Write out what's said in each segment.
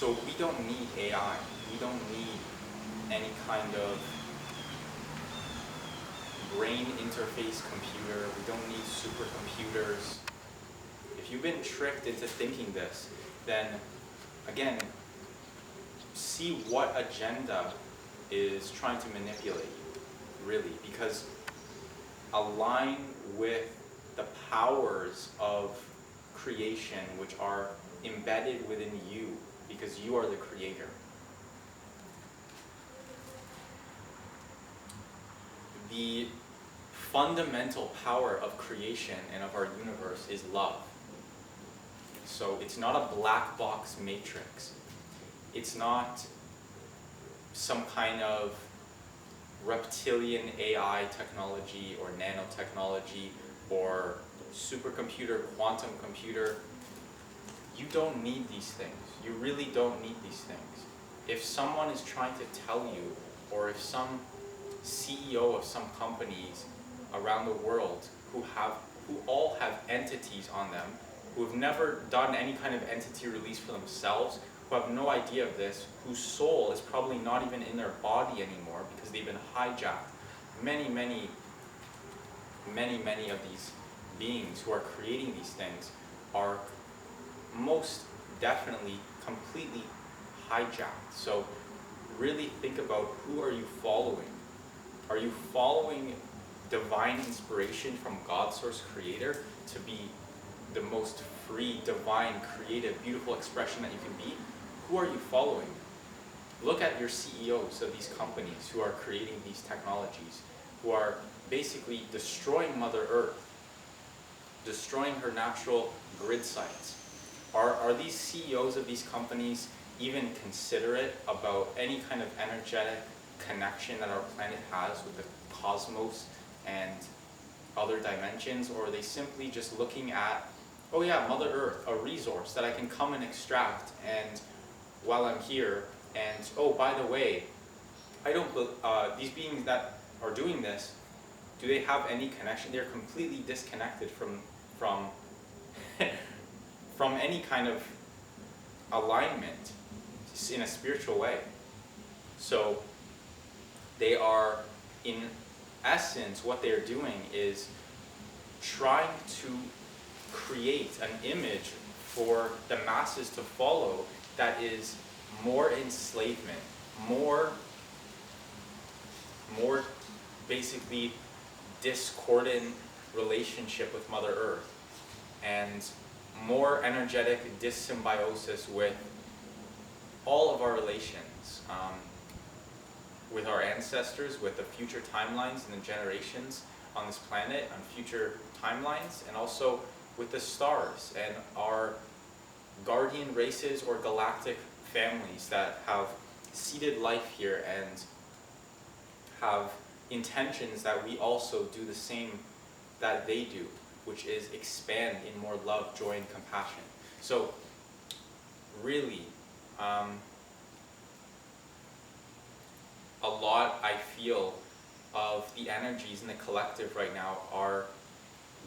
So we don't need AI. We don't need any kind of brain interface computer. We don't need supercomputers. If you've been tricked into thinking this, then again, see what agenda is trying to manipulate you, really, because align with the powers of creation which are embedded within you, because you are the creator. The fundamental power of creation and of our universe is love. So it's not a black box matrix. It's not some kind of reptilian AI technology or nanotechnology or supercomputer, quantum computer. You don't need these things. You really don't need these things. If someone is trying to tell you, or if some CEO of some companies around the world who all have entities on them, who have never done any kind of entity release for themselves, who have no idea of this, whose soul is probably not even in their body anymore because they've been hijacked. Many of these beings who are creating these things are most definitely completely hijacked. So really think about, who are you following? Are you following divine inspiration from God, Source, Creator, to be the most free, divine, creative, beautiful expression that you can be? Who are you following? Look at your CEOs of these companies who are creating these technologies, who are basically destroying Mother Earth, destroying her natural grid sites. Are these CEOs of these companies even considerate about any kind of energetic connection that our planet has with the cosmos and other dimensions? Or are they simply just looking at, oh yeah, Mother Earth, a resource that I can come and extract, and while I'm here, and oh, by the way, these beings that are doing this, do they have any connection? They're completely disconnected from from any kind of alignment in a spiritual way. So they are, in essence, what they're doing is trying to create an image for the masses to follow that is more enslavement, more basically discordant relationship with Mother Earth, and more energetic dyssymbiosis with all of our relations, with our ancestors, with the future timelines and the generations on this planet, on future timelines, and also with the stars and our guardian races or galactic families that have seeded life here and have intentions that we also do the same that they do, which is expand in more love, joy, and compassion. So really, a lot, I feel, of the energies in the collective right now are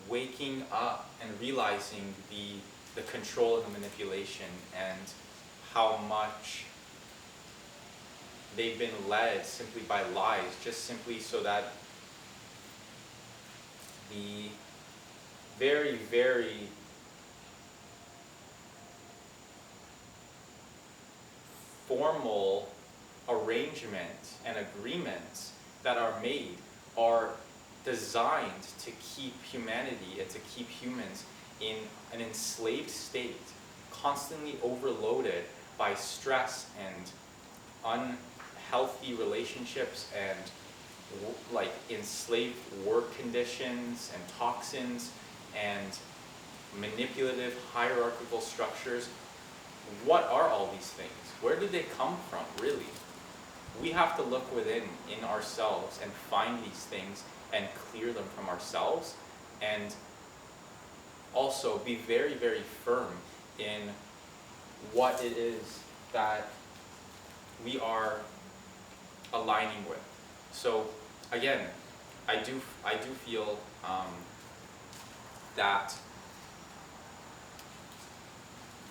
waking up and realizing the control and the manipulation, and how much they've been led simply by lies, just simply so that the very, very formal arrangements and agreements that are made are designed to keep humanity and to keep humans in an enslaved state, constantly overloaded by stress and unhealthy relationships and like enslaved work conditions and toxins and manipulative hierarchical structures. What are all these things? Where did they come from, really? We have to look within in ourselves and find these things and clear them from ourselves, and also be very, very firm in what it is that we are aligning with. So again, I do feel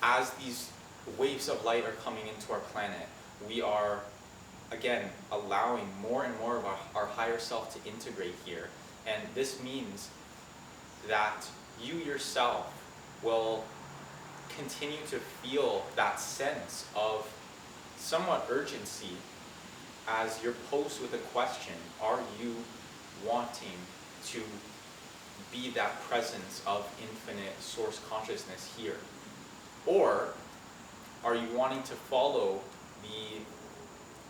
as these waves of light are coming into our planet. We are, again, allowing more and more of our higher self to integrate here. And this means that you yourself will continue to feel that sense of somewhat urgency as you're posed with a question. Are you wanting to be that presence of infinite source consciousness here? Or are you wanting to follow the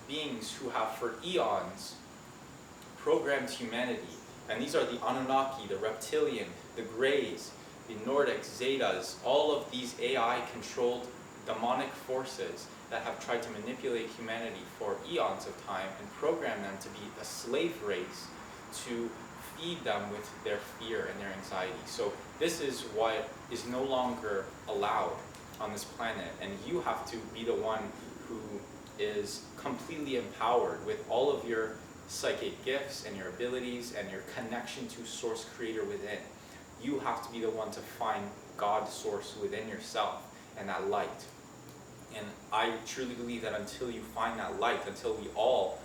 beings who have for eons programmed humanity? And these are the Anunnaki, the Reptilian, the Greys, the Nordics, Zetas, all of these AI-controlled demonic forces that have tried to manipulate humanity for eons of time and program them to be a slave race to feed them with their fear and their anxiety. So this is what is no longer allowed on this planet, and you have to be the one who is completely empowered with all of your psychic gifts and your abilities and your connection to Source Creator within. You have to be the one to find God Source within yourself and that light. And I truly believe that until you find that light, until we all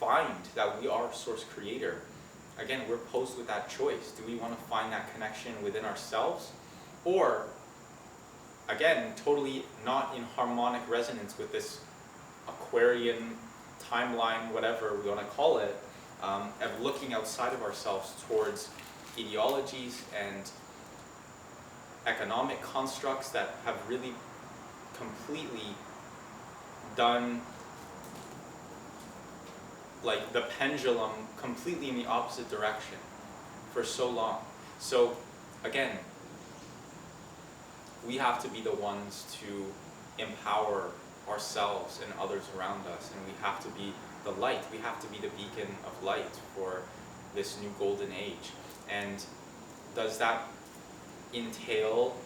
find that we are Source Creator, again, we're posed with that choice. Do we want to find that connection within ourselves? Or, again, totally not in harmonic resonance with this Aquarian timeline, whatever we want to call it, of looking outside of ourselves towards ideologies and economic constructs that have really completely done like the pendulum completely in the opposite direction for so long. So again, we have to be the ones to empower ourselves and others around us, and we have to be the light. We have to be the beacon of light for this new golden age. And does that entail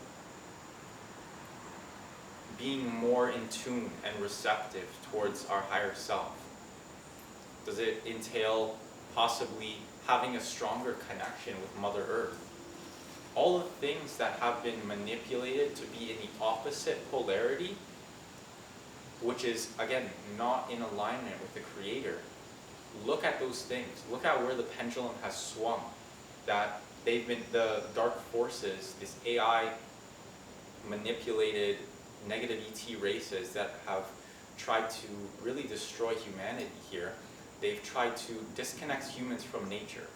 being more in tune and receptive towards our higher self? Does it entail possibly having a stronger connection with Mother Earth? All the things that have been manipulated to be in the opposite polarity, which is, again, not in alignment with the Creator. Look at those things. Look at where the pendulum has swung. That they've been, the dark forces, this AI manipulated negative ET races that have tried to really destroy humanity here. They've tried to disconnect humans from nature.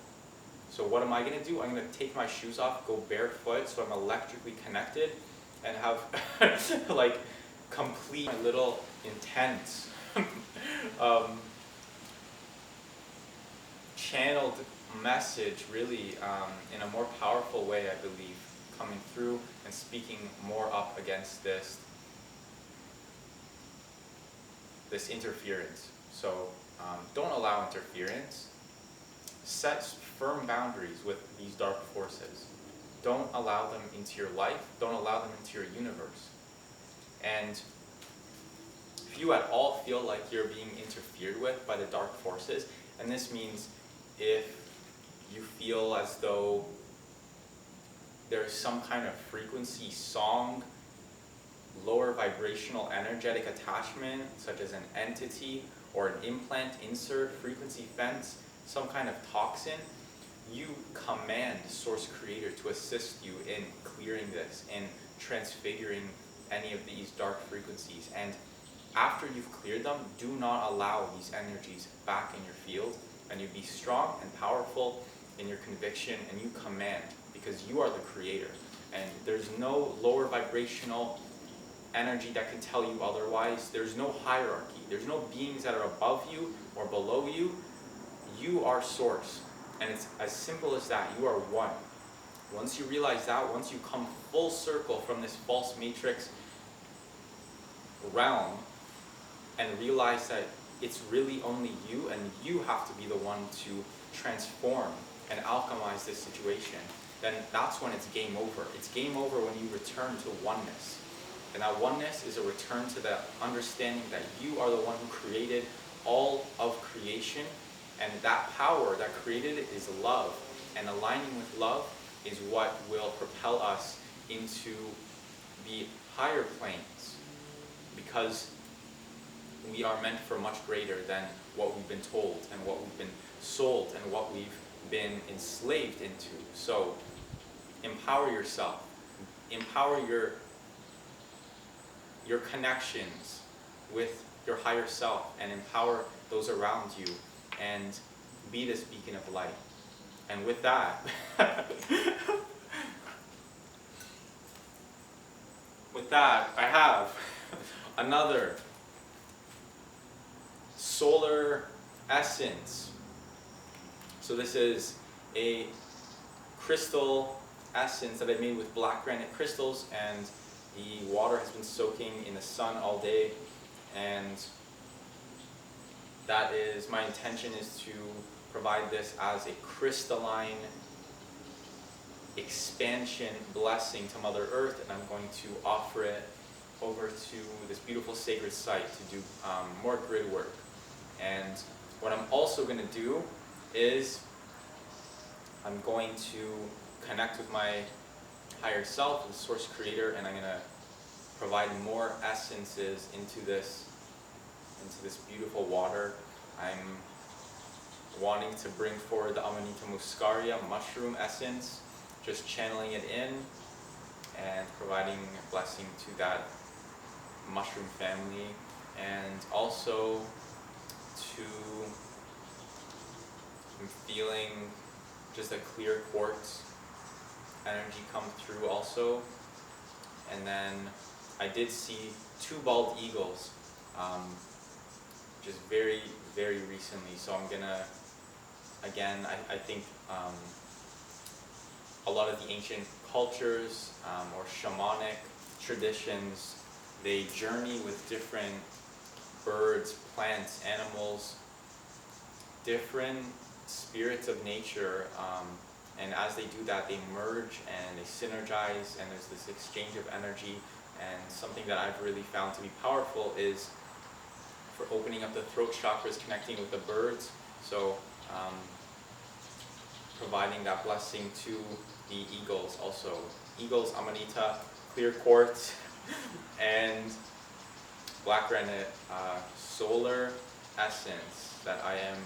So what am I going to do? I'm going to take my shoes off, go barefoot so I'm electrically connected, and have like complete my little intense channeled message really in a more powerful way, I believe, coming through and speaking more up against this interference. So don't allow interference. Set firm boundaries with these dark forces. Don't allow them into your life. Don't allow them into your universe. And if you at all feel like you're being interfered with by the dark forces, and this means if you feel as though there's some kind of frequency, song, lower vibrational energetic attachment, such as an entity or an implant, insert, frequency fence, some kind of toxin, you command Source Creator to assist you in clearing this, in transfiguring any of these dark frequencies. And after you've cleared them, do not allow these energies back in your field, and you be strong and powerful in your conviction, and you command, because you are the Creator. And there's no lower vibrational energy that can tell you otherwise. There's no hierarchy. There's no beings that are above you or below you. You are Source. And it's as simple as that. You are one. Once you realize that, once you come full circle from this false matrix realm and realize that it's really only you, and you have to be the one to transform and alchemize this situation, then that's when it's game over. It's game over when you return to oneness. And that oneness is a return to the understanding that you are the one who created all of creation, and that power that created it is love. And aligning with love is what will propel us into the higher planes because we are meant for much greater than what we've been told and what we've been sold and what we've been enslaved into. So empower yourself, empower your connections with your higher self, and empower those around you, and be this beacon of light. And with that, I have another solar essence. So this is a crystal essence that I made with black granite crystals, and the water has been soaking in the sun all day, and that is, my intention is to provide this as a crystalline expansion blessing to Mother Earth, and I'm going to offer it over to this beautiful sacred site to do more grid work. And what I'm also going to do is I'm going to connect with my higher self, the source creator, and I'm going to provide more essences into this beautiful water. I'm wanting to bring forward the Amanita muscaria mushroom essence, just channeling it in and providing a blessing to that mushroom family, and also I'm feeling just a clear quartz energy come through also. And then I did see 2 bald eagles just very, very recently. So I'm gonna, again, I think a lot of the ancient cultures or shamanic traditions, they journey with different birds, plants, animals, different spirits of nature, and as they do that, they merge and they synergize, and there's this exchange of energy. And something that I've really found to be powerful is for opening up the throat chakras, connecting with the birds. So providing that blessing to the eagles also. Eagles, Amanita, clear quartz, and black granite solar essence that I am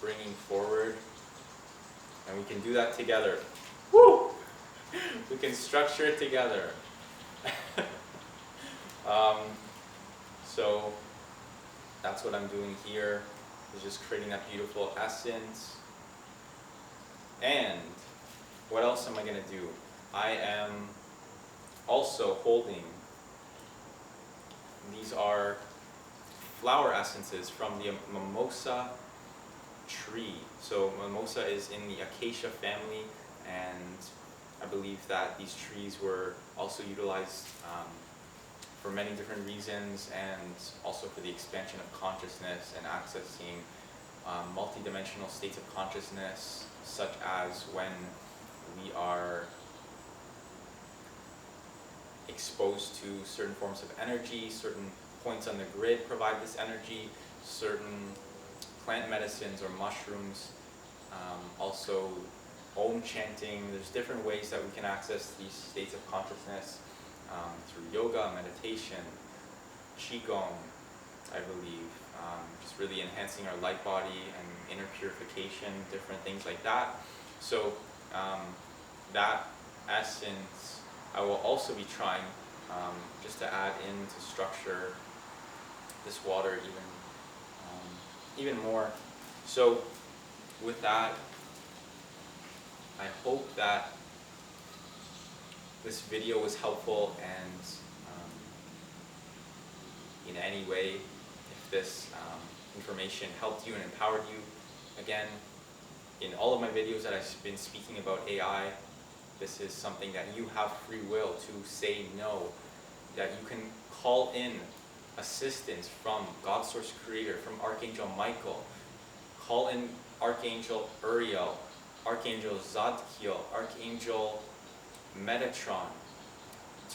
bringing forward. And we can do that together. Woo! We can structure it together. So that's what I'm doing here, is just creating that beautiful essence. And what else am I going to do? I am also holding, these are flower essences from the mimosa tree. So mimosa is in the acacia family, and I believe that these trees were also utilized for many different reasons, and also for the expansion of consciousness and accessing multidimensional states of consciousness, such as when we are exposed to certain forms of energy. Certain points on the grid provide this energy, certain plant medicines or mushrooms, also Om chanting. There's different ways that we can access these states of consciousness through yoga, meditation, qigong, I believe, just really enhancing our light body and inner purification, different things like that. So that essence I will also be trying just to add in to structure this water even more. So with that, I hope that this video was helpful, and in any way, if this information helped you and empowered you. Again, in all of my videos that I've been speaking about AI, this is something that you have free will to say no, that you can call in assistance from God Source Creator, from Archangel Michael, call in Archangel Uriel, Archangel Zadkiel, Archangel Metatron,